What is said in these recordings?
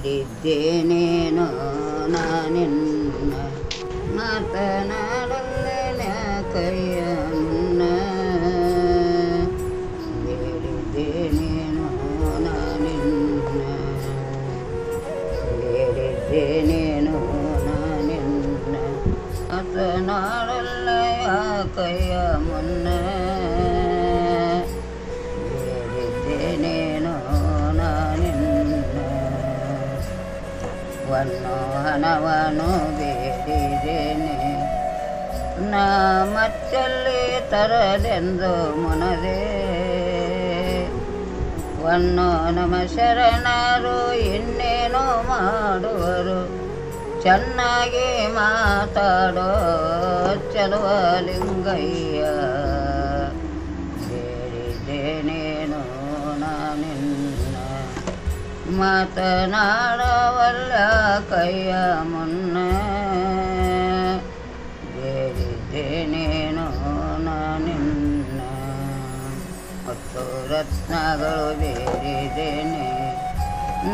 ಬೇಡಿದ್ದೇನೇನೋ ನಾನಿನ್ನ ಮಾತನಾಡಲ್ಲೇನ ಕೈಯ ಮುನ್ನ ಬೇಡಿದ್ದೇನೇನೋ ನಾನಿನ್ನ ಬೇಡಿದ್ದೇನೇನೋ ನಾನಿನ್ನ ಮಾತನಾಡಲ್ಲೆಯ ಕೈಯ ಮುನ್ನ ಬೇಡಿದ್ದೇನೇನೋ ನಾನಿನ್ನ ವನ್ನೋ ಹಣವನು ಬೇಡಿದ್ದೇನೆ ನಾ ಮತ್ತೆಲ್ಲಿ ತರಲೆಂದು ಮುನದೆ ವನ್ನೋ ನಮ ಶರಣರು ಇನ್ನೇನೋ ಮಾಡುವರು ಚೆನ್ನಾಗಿ ಮಾತಾಡೋ ಚಲುವ ಲಿಂಗಯ್ಯ ಬೇಡಿದ್ದೇನೇನೋ ನಾನಿನ್ನ ಮಾತನಾಡವಲ್ಲ ಕೈಯ ಮುನ್ನ ಬೇಡಿದ್ದೇನೇನೋ ನಾನಿನ್ನ ಮತ್ತು ರತ್ನಗಳು ಬೇಡಿದ್ದೇನೆ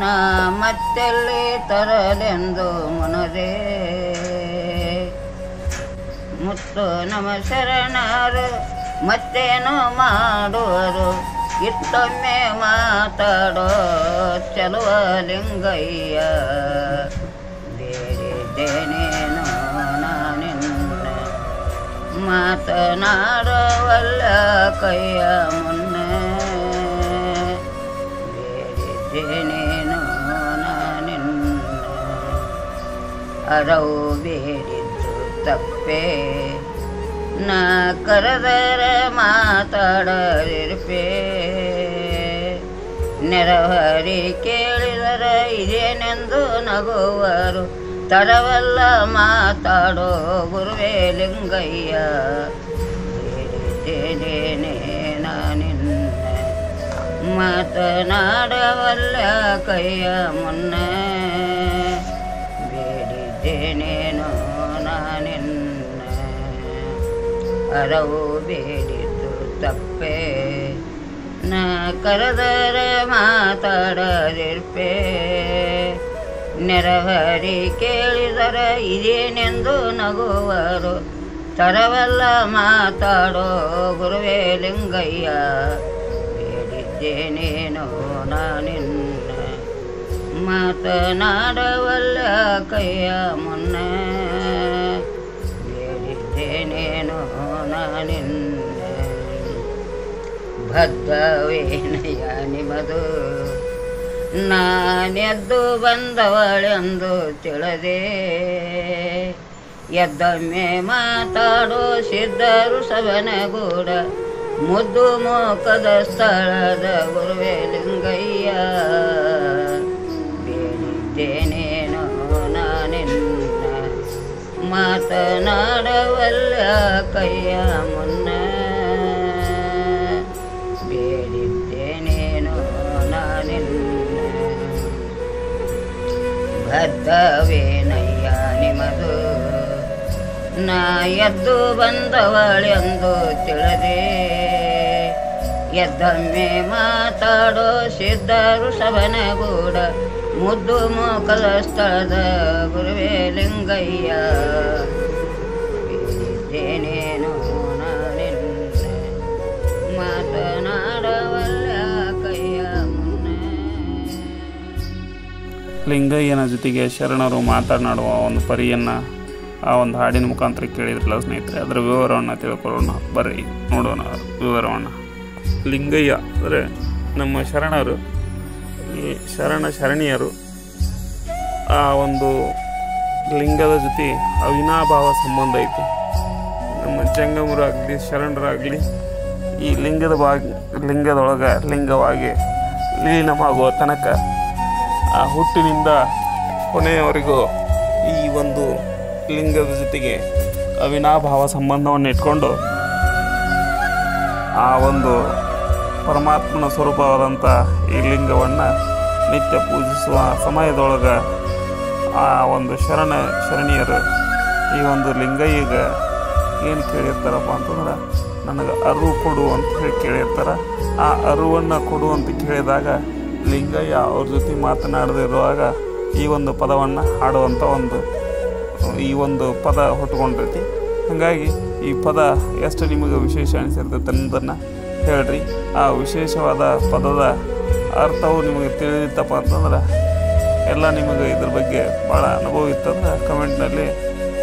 ನಾ ಮತ್ತೆಲ್ಲಿ ತರಲೆಂದು ಮುನದೆ ಮುತ್ತು ನಮ ಶರಣರು ಮತ್ತೇನು ಮಾಡುವರು ಇತ್ತೊಮ್ಮೆ ಮಾತಾಡೋ ಚಲುವ ಲಿಂಗಯ್ಯ ಬೇಡಿದ್ದೇನೇನೋ ನಾನಿನ್ನ ಮಾತನಾಡವಲ್ಲ ಕೈಯ ಮುನ್ನ ಬೇಡಿದ್ದೇನೇನೋ ನಾನಿನ್ನ ಅರವು ಬೇಡಿದ್ದು ತಪ್ಪೆ ನಾ ಕರೆದರ ಮಾತಾಡದಿರ್ಪೆ ನೆರಹರಿ ಕೇಳಿದರ ಇದೇನೆಂದು ನಗುವರು ತಡವಲ್ಲ ಮಾತಾಡೋ ಗುರುವೇ ಲಿಂಗಯ್ಯ ಬೇಡಿದ್ದೇನೆ ನಾನಿನ್ನ ಮಾತನಾಡವಲ್ಲ ಕೈಯ ಮುನ್ನ ಬೇಡಿದ್ದೇನೇನೋ ನಾನಿನ್ನ ಅರವು ಬೇಡಿದ್ದು ತಪ್ಪೆ ನಾ ಕರೆದರ ಮಾತಾಡದಿರ್ಪೆ ನೆರಹರಿ ಕೇಳಿದರ ಇದೇನೆಂದು ನಗುವರು ತರವಲ್ಲ ಮಾತಾಡೋ ಗುರುವೇ ಲಿಂಗಯ್ಯ ಬೇಡಿದ್ದೇನೇನೋ ನಾನಿನ್ನ ಮಾತನಾಡವಲ್ಲ ಕೈಯ ಮುನ್ನ ಬೇಡಿದ್ದೇನೇನೋ ನಾನಿನ್ನ ಬದ್ಧವೇನಯ್ಯ ನಿಮದು ನಾನೆದ್ದು ಬಂದವಳೆಂದು ತಿಳಿದೆ ಎದ್ದೊಮ್ಮೆ ಮಾತಾಡೋ ಸಿದ್ಧರು ಸವನಗೂಡ ಮುದ್ದು ಮೋಕದ ಸ್ಥಳದ ಗುರುವೇ ಲಿಂಗಯ್ಯ ಬೇಡಿದ್ದೇನೇನೋ ನಾನಿನ್ನ ಮಾತನಾಡವಲ್ಲ ಕೈಯ ಮುನ್ನ ಬೇಡಿದ್ದೇನೇನೋ ನಾನಿನ್ನ ಬದ್ಧವೇನಯ್ಯ ನಿಮದು ನಾ ಎದ್ದು ಬಂದವಳೆಂದು ತಿಳಿದೆ ಎದ್ದೊಮ್ಮೆ ಮಾತಾಡೋ ಸಿದ್ಧರು ಸವನಗೂಡ ಮುದ್ದು ಮೋಕದ ಸ್ಥಳದ ಗುರುವೇ ಲಿಂಗಯ್ಯ ಬೇಡಿದ್ದೇನೇನೋ ನಾನಿನ್ನ ಮಾತನಾಡವಲ್ಲ ಕೈಯ ಮುನ್ನ ಲಿಂಗಯ್ಯನ ಜೊತೆಗೆ ಶರಣರು ಮಾತನಾಡುವ ಒಂದು ಪರಿಯನ್ನು ಆ ಒಂದು ಹಾಡಿನ ಮುಖಾಂತರ ಕೇಳಿದ್ರಲ್ಲ ಸ್ನೇಹಿತರೆ, ಅದರ ವಿವರವನ್ನು ತಿಳ್ಕೊಳ್ಳೋಣ ಬರ್ರಿ, ನೋಡೋಣ ವಿವರವನ್ನು. ಲಿಂಗಯ್ಯ ಅಂದರೆ ನಮ್ಮ ಶರಣರು, ಈ ಶರಣಿಯರು ಆ ಒಂದು ಲಿಂಗದ ಜೊತೆ ಅವಿನಾಭಾವ ಸಂಬಂಧ ಐತಿ. ನಮ್ಮ ಜಂಗಮರಾಗಲಿ ಶರಣರಾಗಲಿ ಈ ಲಿಂಗದೊಳಗೆ ಲಿಂಗವಾಗಿ ಲೀನವಾಗುವ ತನಕ ಆ ಹುಟ್ಟಿನಿಂದ ಕೊನೆಯವರೆಗೂ ಈ ಒಂದು ಲಿಂಗದ ಜೊತೆಗೆ ಅವಿನಾಭಾವ ಸಂಬಂಧವನ್ನು ಇಟ್ಕೊಂಡು ಆ ಒಂದು ಪರಮಾತ್ಮನ ಸ್ವರೂಪವಾದಂಥ ಈ ಲಿಂಗವನ್ನು ನಿತ್ಯ ಪೂಜಿಸುವ ಸಮಯದೊಳಗೆ ಆ ಒಂದು ಶರಣಿಯರು ಈ ಒಂದು ಲಿಂಗಯ್ಯಗೆ ಏನು ಕೇಳಿರ್ತಾರಪ್ಪ ಅಂತಂದ್ರೆ, ನನಗೆ ಅರಿವು ಕೊಡು ಅಂತ ಹೇಳಿ ಕೇಳಿರ್ತಾರೆ. ಆ ಅರಿವನ್ನು ಕೊಡು ಅಂತ ಕೇಳಿದಾಗ ಲಿಂಗಯ್ಯ ಅವ್ರ ಜೊತೆ ಮಾತನಾಡದಿರುವಾಗ ಈ ಒಂದು ಪದವನ್ನು ಹಾಡುವಂಥ ಈ ಒಂದು ಪದ ಹುಟ್ಕೊಂಡೈತಿ. ಹಾಗಾಗಿ ಈ ಪದ ಎಷ್ಟು ನಿಮಗೆ ವಿಶೇಷ ಅನಿಸಿರ್ತೈತೆ ಅನ್ನೋದನ್ನು ಹೇಳ್ರಿ. ಆ ವಿಶೇಷವಾದ ಪದದ ಅರ್ಥವು ನಿಮಗೆ ತಿಳಿದಿತ್ತಪ್ಪ ಅಂತಂದ್ರೆ, ಎಲ್ಲ ನಿಮಗೆ ಇದ್ರ ಬಗ್ಗೆ ಭಾಳ ಅನುಭವ ಇತ್ತಂದ್ರೆ ಕಮೆಂಟ್ನಲ್ಲಿ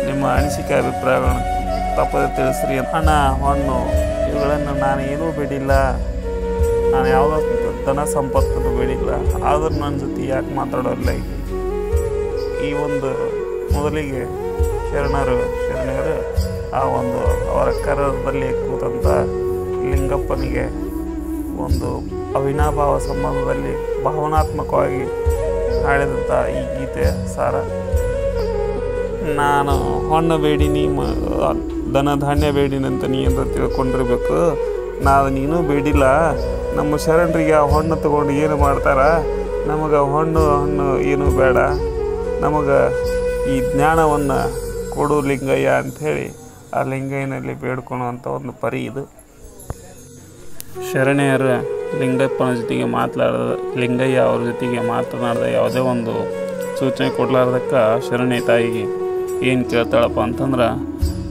ನಿಮ್ಮ ಅನಿಸಿಕೆ ಅಭಿಪ್ರಾಯಗಳನ್ನು ತಪ್ಪದೆ ತಿಳಿಸ್ರಿ. ಹಣ, ಹಣ್ಣು ಇವುಗಳನ್ನು ನಾನು ಏನೂ ಬೇಡಿಲ್ಲ, ನಾನು ಯಾವುದೋ ಧನ ಸಂಪತ್ತನ್ನು ಬೇಡಿಲ್ಲ, ಆದರೂ ನನ್ನ ಜೊತೆ ಯಾಕೆ ಮಾತಾಡೋಲ್ಲ. ಈ ಒಂದು ಮೊದಲಿಗೆ ಶರಣರು ಆ ಒಂದು ಅವರ ಕರದಲ್ಲಿ ಕೂತಂಥ ಲಿಂಗಪ್ಪನಿಗೆ ಒಂದು ಅವಿನಾಭಾವ ಸಂಬಂಧದಲ್ಲಿ ಭಾವನಾತ್ಮಕವಾಗಿ ಹಾಡಿದಂಥ ಈ ಗೀತೆಯ ಸಾರ. ನಾನು ಹಣ್ಣು ಬೇಡಿನಿ, ಧನ ಧಾನ್ಯ ಬೇಡಿನಿ ಅಂತ ನೀ ಅಂತ ತಿಳ್ಕೊಂಡಿರ್ಬೇಕು. ನೀನು ಬೇಡಿಲ್ಲ. ನಮ್ಮ ಶರಣರಿಗೆ ಆ ಹಣ್ಣು ತೊಗೊಂಡು ಏನು ಮಾಡ್ತಾರ? ನಮಗೆ ಹಣ್ಣು ಏನೂ ಬೇಡ, ನಮಗೆ ಈ ಜ್ಞಾನವನ್ನು ಕೊಡು ಲಿಂಗಯ್ಯ ಅಂಥೇಳಿ ಆ ಲಿಂಗಯ್ಯನಲ್ಲಿ ಬೇಡ್ಕೊಳ್ಳುವಂಥ ಒಂದು ಪರಿ ಇದು. ಶರಣೆಯರ ಲಿಂಗಪ್ಪನ ಜೊತೆಗೆ ಲಿಂಗಯ್ಯ ಅವ್ರ ಜೊತೆಗೆ ಮಾತನಾಡಿದ ಯಾವುದೇ ಒಂದು ಸೂಚನೆ ಕೊಡಲಾರ್ದಕ್ಕೆ ಶರಣೆ ತಾಯಿಗೆ ಏನು ಕೇಳ್ತಾಳಪ್ಪ ಅಂತಂದ್ರೆ,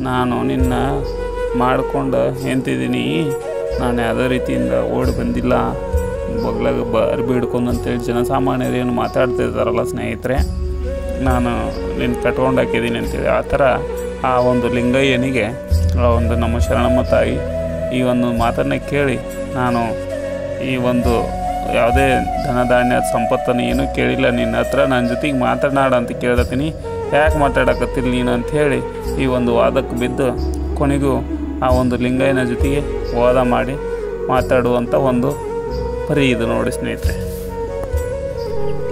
ನಾನು ನಿನ್ನ ಮಾಡ್ಕೊಂಡು ಎಂತಿದ್ದೀನಿ, ನಾನು ಯಾವುದೇ ರೀತಿಯಿಂದ ಓಡಿ ಬಂದಿಲ್ಲ, ಬಗ್ಲಾಗ ಅರ್ಬಿ ಹಿಡ್ಕೊಂಡು ಅಂತೇಳಿ ಜನಸಾಮಾನ್ಯರು ಏನು ಮಾತಾಡ್ತಿರ್ತಾರಲ್ಲ ಸ್ನೇಹಿತರೆ, ನಾನು ನಿನ್ನ ಕಟ್ಕೊಂಡು ಹಾಕಿದ್ದೀನಿ ಅಂತೇಳಿ ಆ ಥರ ಆ ಒಂದು ಲಿಂಗಯ್ಯನಿಗೆ ಆ ಒಂದು ನಮ್ಮ ಶರಣಮ್ಮ ತಾಯಿ ಈ ಒಂದು ಮಾತನ್ನು ಕೇಳಿ, ನಾನು ಈ ಒಂದು ಯಾವುದೇ ಧನಧಾನ್ಯ ಸಂಪತ್ತನ್ನು ಏನೂ ಕೇಳಿಲ್ಲ ನಿನ್ನ ಹತ್ರ, ನನ್ನ ಜೊತೆಗೆ ಮಾತನಾಡು ಅಂತ ಕೇಳ್ತೀನಿ, ಯಾಕೆ ಮಾತಾಡಕತ್ತಿಲ್ಲ ನೀನು ಅಂಥೇಳಿ ಈ ಒಂದು ವಾದಕ್ಕೆ ಬಿದ್ದು ಕೊನೆಗೂ ಆ ಒಂದು ಲಿಂಗಯ್ಯನ ಜೊತೆಗೆ ವಾದ ಮಾಡಿ ಮಾತಾಡುವಂಥ ಒಂದು ಪರಿ ಇದು ನೋಡಿ ಸ್ನೇಹಿತರೆ.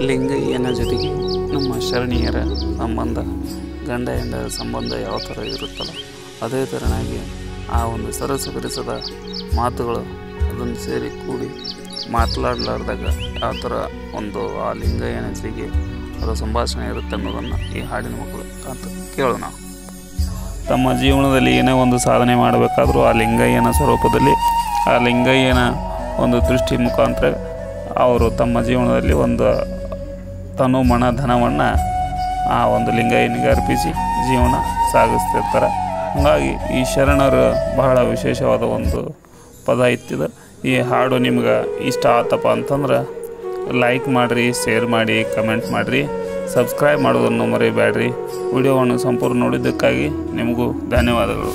ಲಿಂಗಯ್ಯನ ಜೊತೆಗೆ ನಮ್ಮ ಶರಣೀಯರ ಸಂಬಂಧ, ಗಂಡ ಹೆಂಡರ ಸಂಬಂಧ ಯಾವ ಥರ ಇರುತ್ತಲ್ಲ ಅದೇ ಥರನಾಗಿ ಆ ಒಂದು ಸರಸಗರಿಸದ ಮಾತುಗಳು ಅದನ್ನು ಸೇರಿ ಕೂಡಿ ಮಾತನಾಡಲಾರ್ದಾಗ ಯಾವ ಥರ ಒಂದು ಆ ಲಿಂಗಯ್ಯನ ಜೊತೆಗೆ ಅದರ ಸಂಭಾಷಣೆ ಇರುತ್ತೆ ಅನ್ನೋದನ್ನು ಈ ಹಾಡಿನ ಮಕ್ಕಳು ಅಂತ ಕೇಳೋಣ. ತಮ್ಮ ಜೀವನದಲ್ಲಿ ಏನೇ ಒಂದು ಸಾಧನೆ ಮಾಡಬೇಕಾದ್ರೂ ಆ ಲಿಂಗಯ್ಯನ ಸ್ವರೂಪದಲ್ಲಿ, ಆ ಲಿಂಗಯ್ಯನ ಒಂದು ದೃಷ್ಟಿ ಮುಖಾಂತರ ಅವರು ತಮ್ಮ ಜೀವನದಲ್ಲಿ ಒಂದು ತನು ಮನ ಧನವನ್ನು ಆ ಒಂದು ಲಿಂಗಯ್ಯನಿಗೆ ಅರ್ಪಿಸಿ ಜೀವನ ಸಾಗಿಸ್ತಿರ್ತಾರೆ. ಹಾಗಾಗಿ ಈ ಶರಣರು ಬಹಳ ವಿಶೇಷವಾದ ಒಂದು ಪದ ಇತ್ತಿದೆ. ಈ ಹಾಡು ನಿಮ್ಗೆ ಇಷ್ಟ ಆತಪ್ಪ ಅಂತಂದ್ರೆ ಲೈಕ್ ಮಾಡಿರಿ, ಶೇರ್ ಮಾಡಿ, ಕಮೆಂಟ್ ಮಾಡಿರಿ, ಸಬ್ಸ್ಕ್ರೈಬ್ ಮಾಡೋದನ್ನು ಮರಿಬೇಡ್ರಿ. ವಿಡಿಯೋವನ್ನು ಸಂಪೂರ್ಣ ನೋಡಿದ್ದಕ್ಕಾಗಿ ನಿಮಗೂ ಧನ್ಯವಾದಗಳು.